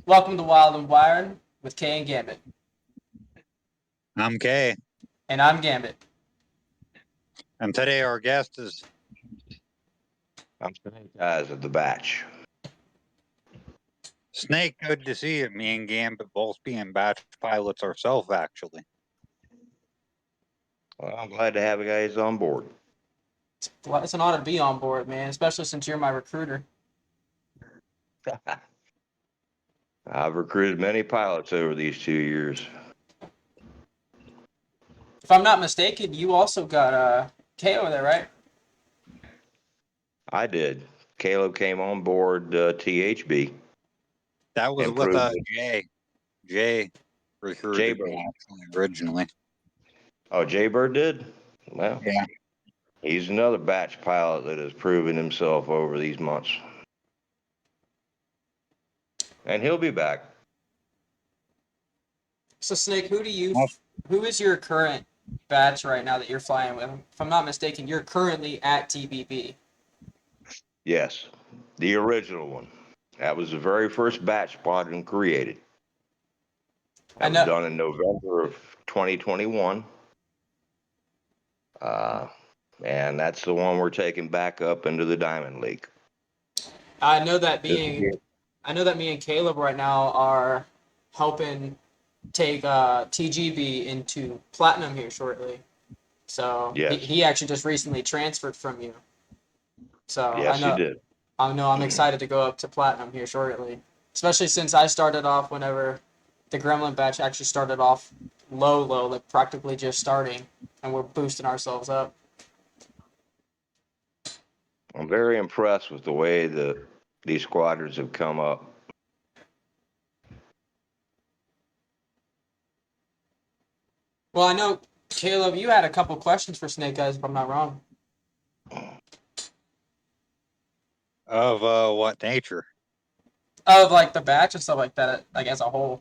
Welcome to Wild and Wired with Kay and Gambit. I'm Kay, And I'm Gambit. and today our guest is I'm Snakeyes of the Batch. Snake. Good to see you. Me and Gambit both being batch pilots ourselves, actually. Well, I'm glad to have you guys on board. It's an honor to be on board, man, especially since you're my recruiter. I've recruited many pilots over these 2 years. If I'm not mistaken, you also got Kay over there, right? I did. Caleb came on board THB. That was with Improved. Jay. Jay recruited Jaybird. me actually originally. Oh, Jaybird did? Well, Yeah. he's another batch pilot that has proven himself over these months. And he'll be back. So, Snake, who is your current batch right now that you're flying with? If I'm not mistaken, you're currently at TBB. Yes, the original one. That was the very first Batch Squadron created. That was done in November of 2021. And that's the one we're taking back up into the Diamond League. I know that me and Caleb right now are helping take TGB into Platinum here shortly. So Yes. he actually just recently transferred from you. So Yes, he did. I'm excited to go up to Platinum here shortly, especially since I started off whenever the Gremlin batch actually started off low, like practically just starting, and we're boosting ourselves up. I'm very impressed with the way that these squadrons have come up. Well, I know, Caleb, you had a couple questions for Snakeyes, if I'm not wrong. Of what nature? Of like the batch and stuff like that, like as a whole,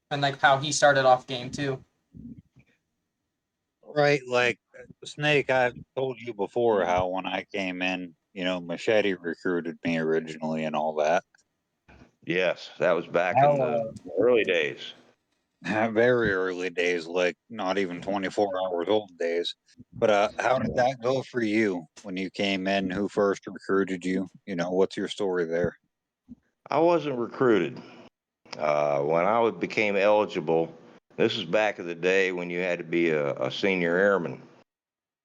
and like how he started off game too. Right, like Snake, I've told you before how when I came in, Machete recruited me originally and all that. Yes, that was back in the early days. Very early days, like not even 24 hours old days. But how did that go for you when you came in? Who first recruited you? What's your story there? I wasn't recruited. When I became eligible, this is back in the day when you had to be a senior airman,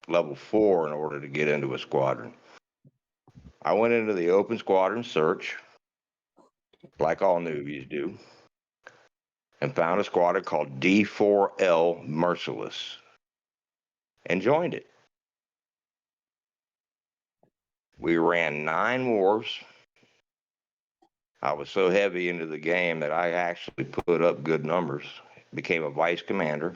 level 4, in order to get into a squadron. I went into the open squadron search, like all newbies do, and found a squadron called D4L Merciless and joined it. We ran 9 wars. I was so heavy into the game that I actually put up good numbers, became a vice commander.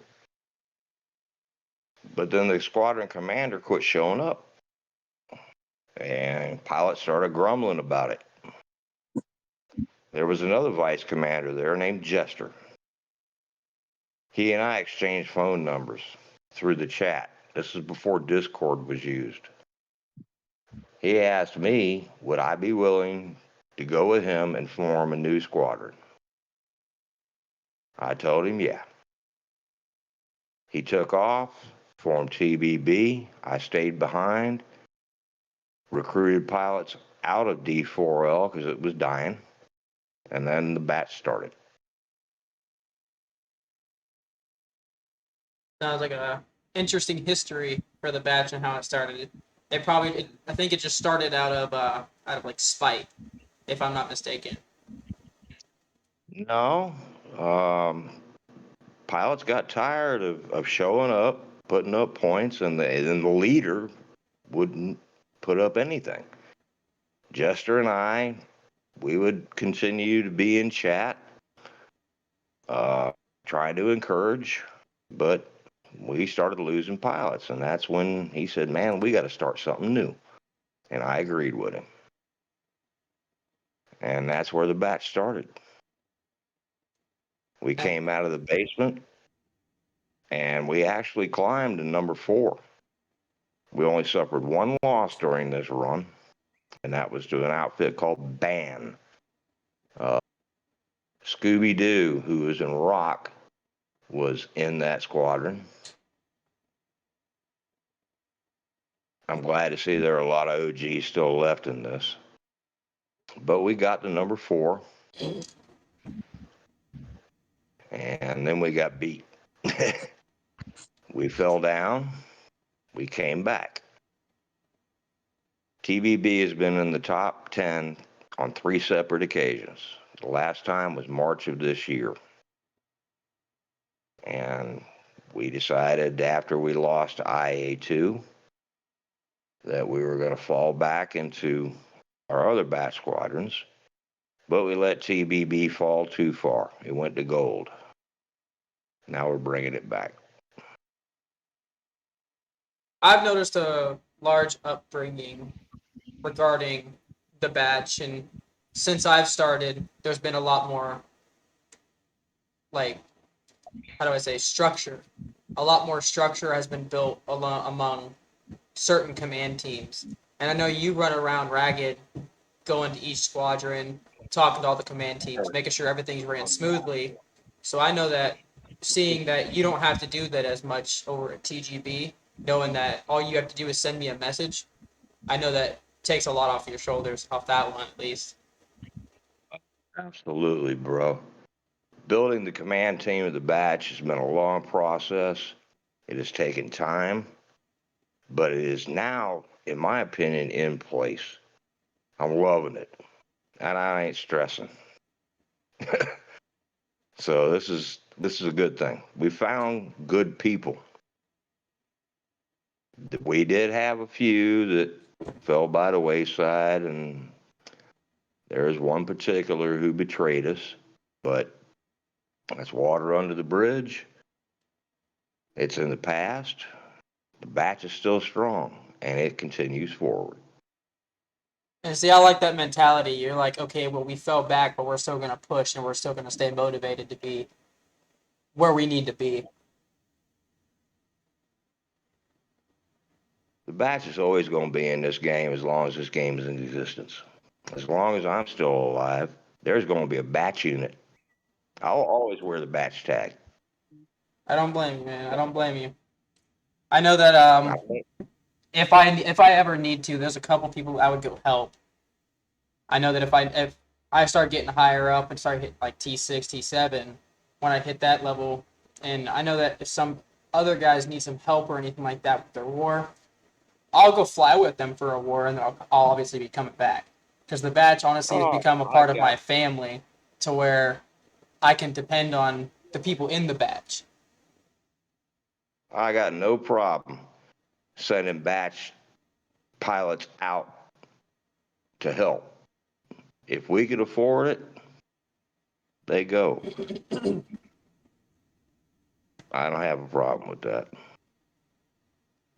But then the squadron commander quit showing up, and pilots started grumbling about it. There was another vice commander there named Jester. He and I exchanged phone numbers through the chat. This is before Discord was used. He asked me, would I be willing to go with him and form a new squadron? I told him, yeah. He took off, formed TBB. I stayed behind, recruited pilots out of D4L because it was dying, and then the batch started. Sounds like a interesting history for the batch and how it started. I think it just started out of like spite, if I'm not mistaken. No, pilots got tired of showing up, putting up points, and the leader wouldn't put up anything. Jester and I, we would continue to be in chat, trying to encourage, but we started losing pilots, and that's when he said, man, we got to start something new. And I agreed with him. And that's where the batch started. We came out of the basement, and we actually climbed to number 4. We only suffered one loss during this run, and that was to an outfit called Ban. Scooby-Doo, who was in Rock, was in that squadron. I'm glad to see there are a lot of OGs still left in this. But we got to number 4. And then we got beat. We fell down. We came back. TVB has been in the top 10 on 3 separate occasions. The last time was March of this year. And we decided after we lost IA2 that we were going to fall back into our other batch squadrons, but we let TBB fall too far. It went to gold. Now we're bringing it back. I've noticed a large upbringing regarding the batch, and since I've started, there's been a lot more, like, how do I say, structure. A lot more structure has been built among certain command teams. And I know you run around ragged, going to each squadron, talking to all the command teams, making sure everything's ran smoothly. So I know that seeing that you don't have to do that as much over at TGB, knowing that all you have to do is send me a message, I know that takes a lot off your shoulders, off that one at least. Absolutely, bro. Building the command team of the batch has been a long process. It has taken time, but it is now, in my opinion, in place. I'm loving it, and I ain't stressing. So this is a good thing. We found good people. We did have a few that fell by the wayside, and there's one particular who betrayed us, but that's water under the bridge. It's in the past. The batch is still strong, and it continues forward. And see, I like that mentality. You're like, okay, well, we fell back, but we're still going to push and we're still going to stay motivated to be where we need to be. The batch is always going to be in this game as long as this game is in existence. As long as I'm still alive, there's going to be a batch unit. I'll always wear the batch tag. I don't blame you, man. I don't blame you. I know that I think if I ever need to, there's a couple people I would go help. I know that if I start getting higher up and start hitting like T6, T7, when I hit that level, and I know that if some other guys need some help or anything like that with their war, I'll go fly with them for a war, and then I'll obviously be coming back. Because the batch honestly has become a part of my family, to where I can depend on the people in the batch. I got no problem sending batch pilots out to help. If we could afford it, they go. I don't have a problem with that.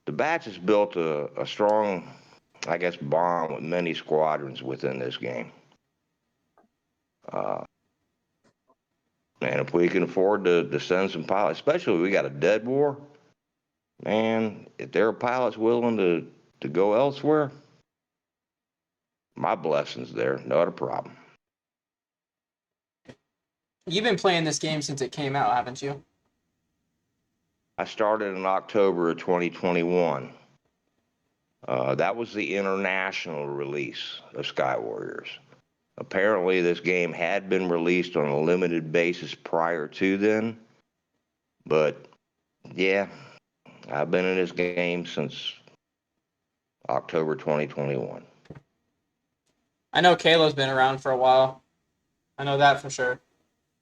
The batch has built a strong, I guess, bond with many squadrons within this game. Uh, and if we can afford to send some pilots, especially if we got a dead war, man, if there are pilots willing to go elsewhere, my blessings there, not a problem. You've been playing this game since it came out, haven't you? I started in October of 2021. That was the international release of Sky Warriors. Apparently, this game had been released on a limited basis prior to then, but yeah, I've been in this game since October 2021. I know Kayla's been around for a while. I know that for sure.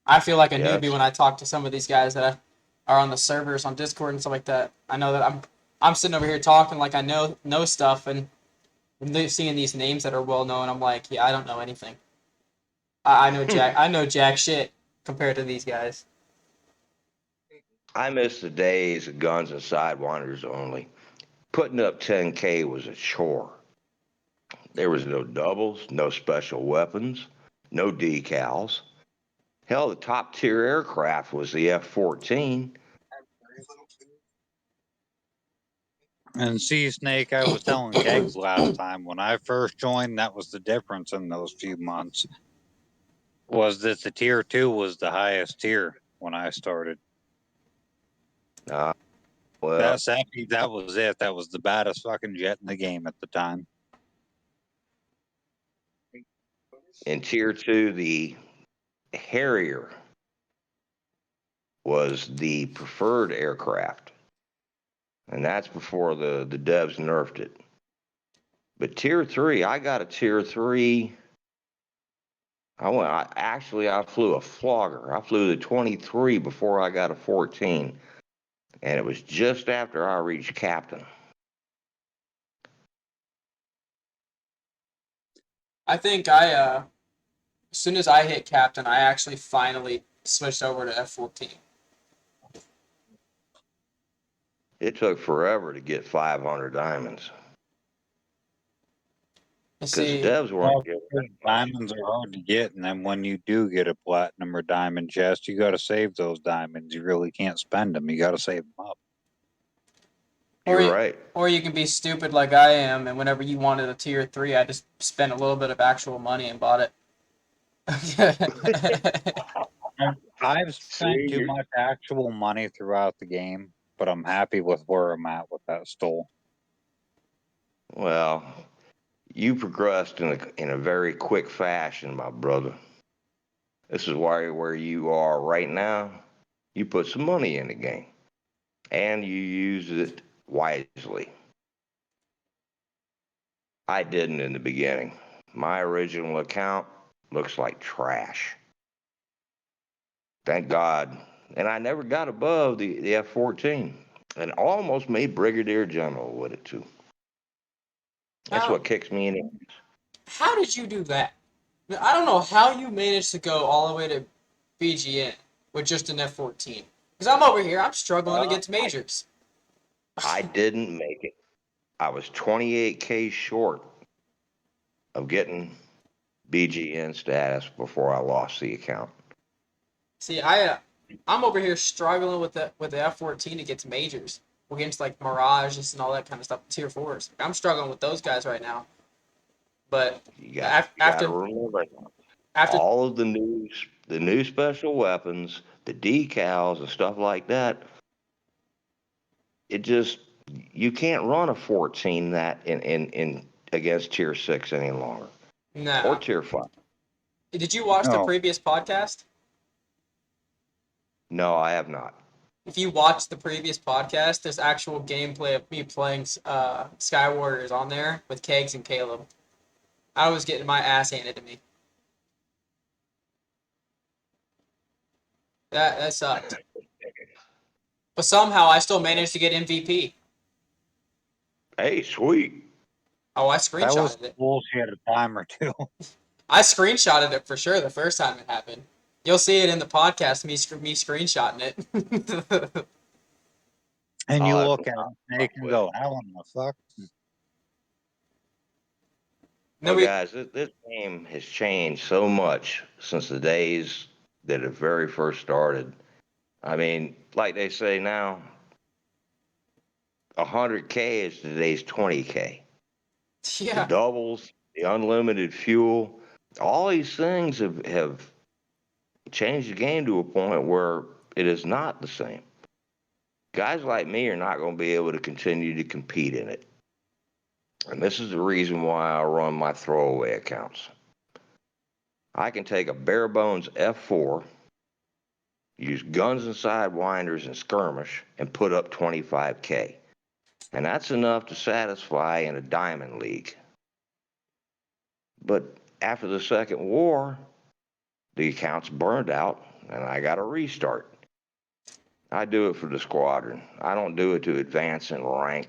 I feel like a Yes. newbie when I talk to some of these guys that are on the servers on Discord and stuff like that. I know that I'm sitting over here talking like I know stuff, and seeing these names that are well known, I'm like, yeah, I don't know anything. I know jack shit compared to these guys. I miss the days of guns and sidewinders only. Putting up 10K was a chore. There was no doubles, no special weapons, no decals. Hell, the top tier aircraft was the F-14. And see, Snake, I was telling Kegs last time when I first joined, that was the difference in those few months. was that the tier 2 was the highest tier when I started. Well, That was it. That was the baddest fucking jet in the game at the time. in tier 2, the Harrier was the preferred aircraft, and that's before the devs nerfed it. But tier 3, I got a tier 3. I flew a flogger. I flew the 23 before I got a 14, and it was just after I reached captain. I think as soon as I hit captain, I actually finally switched over to F-14. It took forever to get 500 diamonds You because see, devs weren't giving it much. Diamonds are hard to get, and then when you do get a platinum or diamond chest, you got to save those diamonds. You really can't spend them. You got to save them up. You're right. or you can be stupid like I am, and whenever you wanted a tier 3, I just spent a little bit of actual money and bought it. I've spent See, too much actual money throughout the game, but I'm happy with where I'm at with that stole. well, you progressed in a very quick fashion, my brother. This is why where you are right now. You put some money in the game, and you used it wisely. I didn't in the beginning. My original account looks like trash. Thank God. And I never got above the F-14 and almost made Brigadier General with it too. That's how what kicks me in. how did you do that? I don't know how you managed to go all the way to BGN with just an F-14. Because I'm over here, I'm struggling to Uh, get to majors. I didn't make it. I was 28K short of getting BGN status before I lost the account. See, I'm over here struggling with the F-14 to get to majors against like Mirages and all that kind of stuff, tier 4s. I'm struggling with those guys right now. But You got to after remember after all of the new special weapons, the decals and stuff like that. It just you can't run a 14 that in against tier 6 any longer or nah. tier 5. Did you watch the No, previous podcast? No, I have not. If you watch the previous podcast, there's actual gameplay of me playing Sky Warriors on there with Kegs and Caleb. I was getting my ass handed to me. That sucked. But somehow I still managed to get MVP. Hey, sweet. Oh, I that was screenshotted it. bullshit a time or two. I screenshotted it for sure the first time it happened. You'll see it in the podcast, me screenshotting it. And you I'll have look to at watch Snake and with go, it. how in the fuck? then Well, we, guys, this game has changed so much since the days that it very first started. I mean, like they say now, 100K is today's 20K. The yeah, doubles, the unlimited fuel, all these things have changed the game to a point where it is not the same. Guys like me are not going to be able to continue to compete in it. And this is the reason why I run my throwaway accounts. I can take a bare bones F4, use guns and sidewinders and skirmish, and put up 25K. And that's enough to satisfy in a diamond league. But after the Second War, the account's burned out and I got to restart. I do it for the squadron. I don't do it to advance in rank.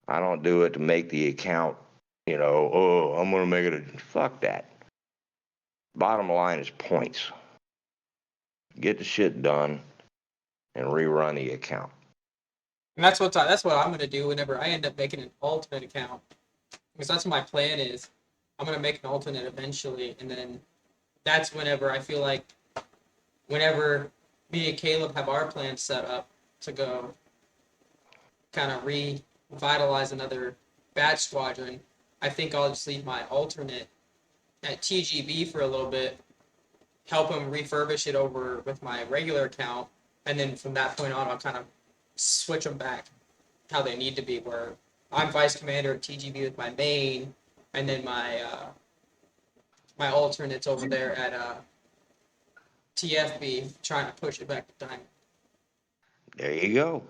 I don't do it to make the account, oh, I'm going to make it a. Fuck that. Bottom line is points. Get the shit done and rerun the account. and that's what I'm gonna do whenever I end up making an alternate account, because that's what my plan is. I'm gonna make an alternate eventually, and then that's whenever I feel like whenever me and Caleb have our plan set up to go kind of revitalize another Batch Squadron, I think I'll just leave my alternate at TGB for a little bit help them refurbish it over with my regular account, and then from that point on, I'll kind of switch them back how they need to be. Where I'm vice commander at TGB with my main, and then my alternates over there at TFB trying to push it back to diamond. There you go.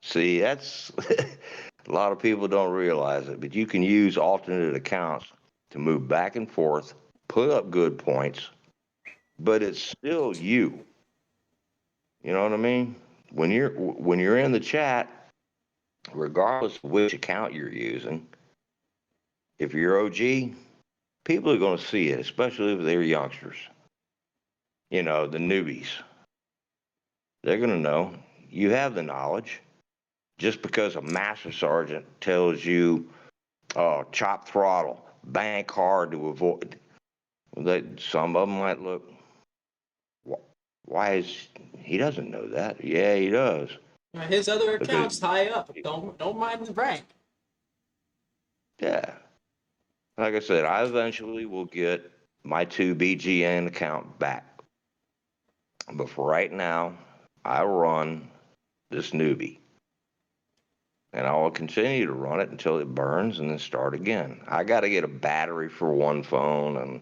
See, that's a lot of people don't realize it, but you can use alternate accounts to move back and forth, put up good points, but it's still you. You know what I mean? When you're in the chat, regardless of which account you're using, if you're OG, people are going to see it, especially if they're youngsters. You know, the newbies. They're going to know you have the knowledge. Just because a master sergeant tells you, oh, chop throttle, bank hard to avoid, that some of them might look, why is he doesn't know that? Yeah, he does. His other But accounts high up. Don't mind the rank. yeah, like I said, I eventually will get my 2 BGN account back. But for right now, I run this newbie. And I will continue to run it until it burns and then start again. I got to get a battery for one phone, and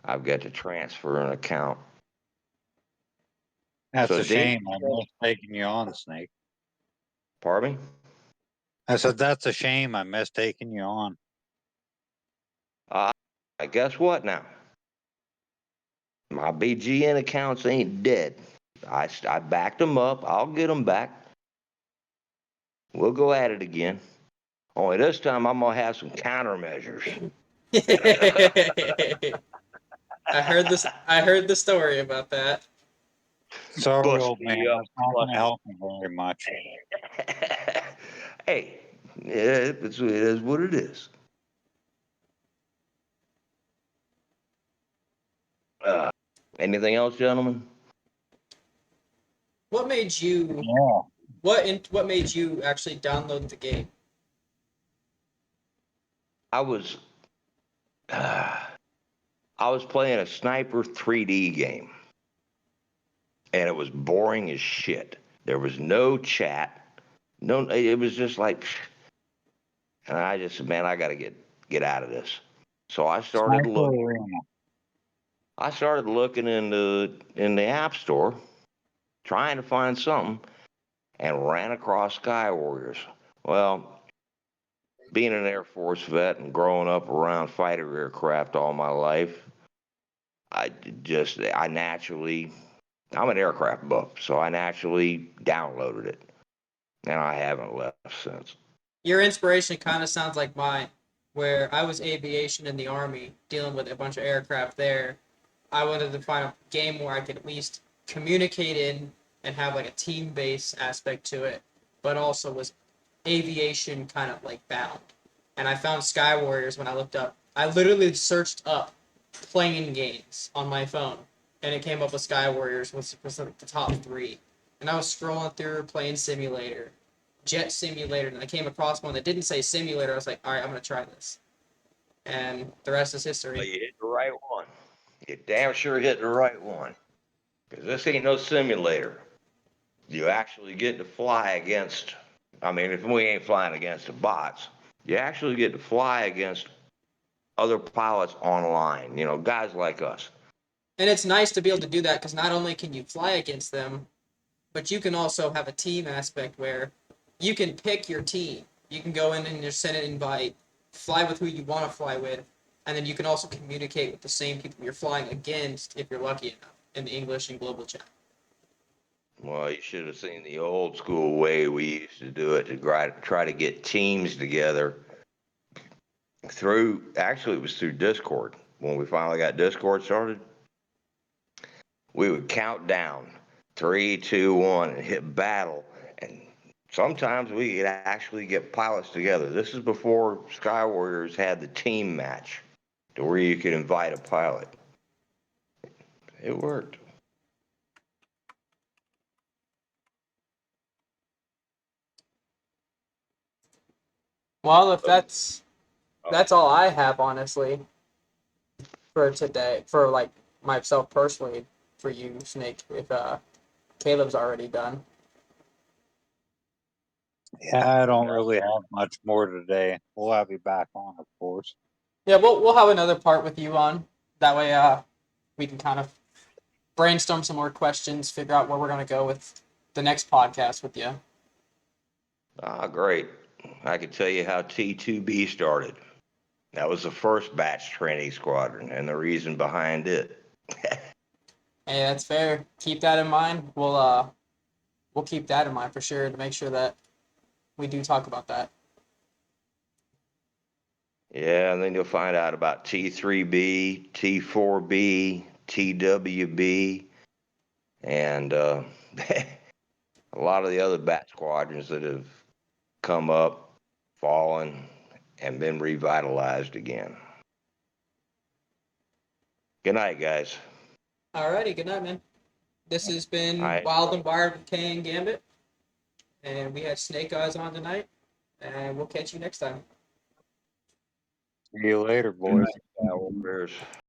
I've got to transfer an account. That's So a shame. I missed taking you on, Snake. Pardon me? I said, that's a shame. I missed taking you on. Guess what now? My BGN accounts ain't dead. I backed them up. I'll get them back. We'll go at it again. Only this time I'm going to have some countermeasures. I heard this. I heard the story about that. Sorry, Bust old man. me up. That's not going to help me very much. Hey, yeah, it is what it is. Uh, Anything else, gentlemen? What made you? Yeah. What made you actually download the game? I was uh, I was playing a sniper 3D game, and it was boring as shit. There was no chat. No, it was just like, and I just said, man, I got to get out of this. So Sniper Arena. I started looking in the app store, trying to find something, and ran across Sky Warriors. Well, being an Air Force vet and growing up around fighter aircraft all my life, I naturally, I'm an aircraft buff, so I naturally downloaded it, and I haven't left since. Your inspiration kind of sounds like mine, where I was aviation in the Army, dealing with a bunch of aircraft there. I wanted to find a game where I could at least communicate in and have like a team base aspect to it, but also was aviation kind of like bound. And I found Sky Warriors when I looked up. I literally searched up plane games on my phone, and it came up with Sky Warriors was like the top three. And I was scrolling through Plane Simulator, Jet Simulator, and I came across one that didn't say simulator. I was like, all right, I'm gonna try this, and the rest is Well, history. you hit the right one. You damn sure hit the right one. Because this ain't no simulator. You actually get to fly against, I mean, if we ain't flying against the bots, you actually get to fly against other pilots online, guys like us. And it's nice to be able to do that because not only can you fly against them, but you can also have a team aspect where you can pick your team. You can go in and just send an invite, fly with who you want to fly with, and then you can also communicate with the same people you're flying against if you're lucky enough in the English and global chat. Well, you should have seen the old school way we used to do it to try to get teams together actually, it was through Discord. When we finally got Discord started, we would count down 3, 2, 1 and hit battle. And sometimes we could actually get pilots together. This is before Sky Warriors had the team match to where you could invite a pilot. It worked. Well, if that's all I have, honestly, for today, for like myself personally for you, Snake, if Caleb's already done. Yeah, I don't really have much more today. We'll have you back on, of course. Yeah, we'll have another part with you on. That way we can kind of brainstorm some more questions, figure out where we're going to go with the next podcast with you. Ah, great. I can tell you how T2B started. That was the first batch training squadron and the reason behind it. Hey, that's fair. Keep that in mind. We'll keep that in mind for sure to make sure that we do talk about that. Yeah, and then you'll find out about T3B, T4B, TWB, and a lot of the other bat squadrons that have come up, fallen, and been revitalized again. Good night, guys. Alrighty, good night, man. This has been All right. Wild and Wired with Kay and Gambit, and we had Snakeyes on tonight, and we'll catch you next time. See you later, boys. Cheers.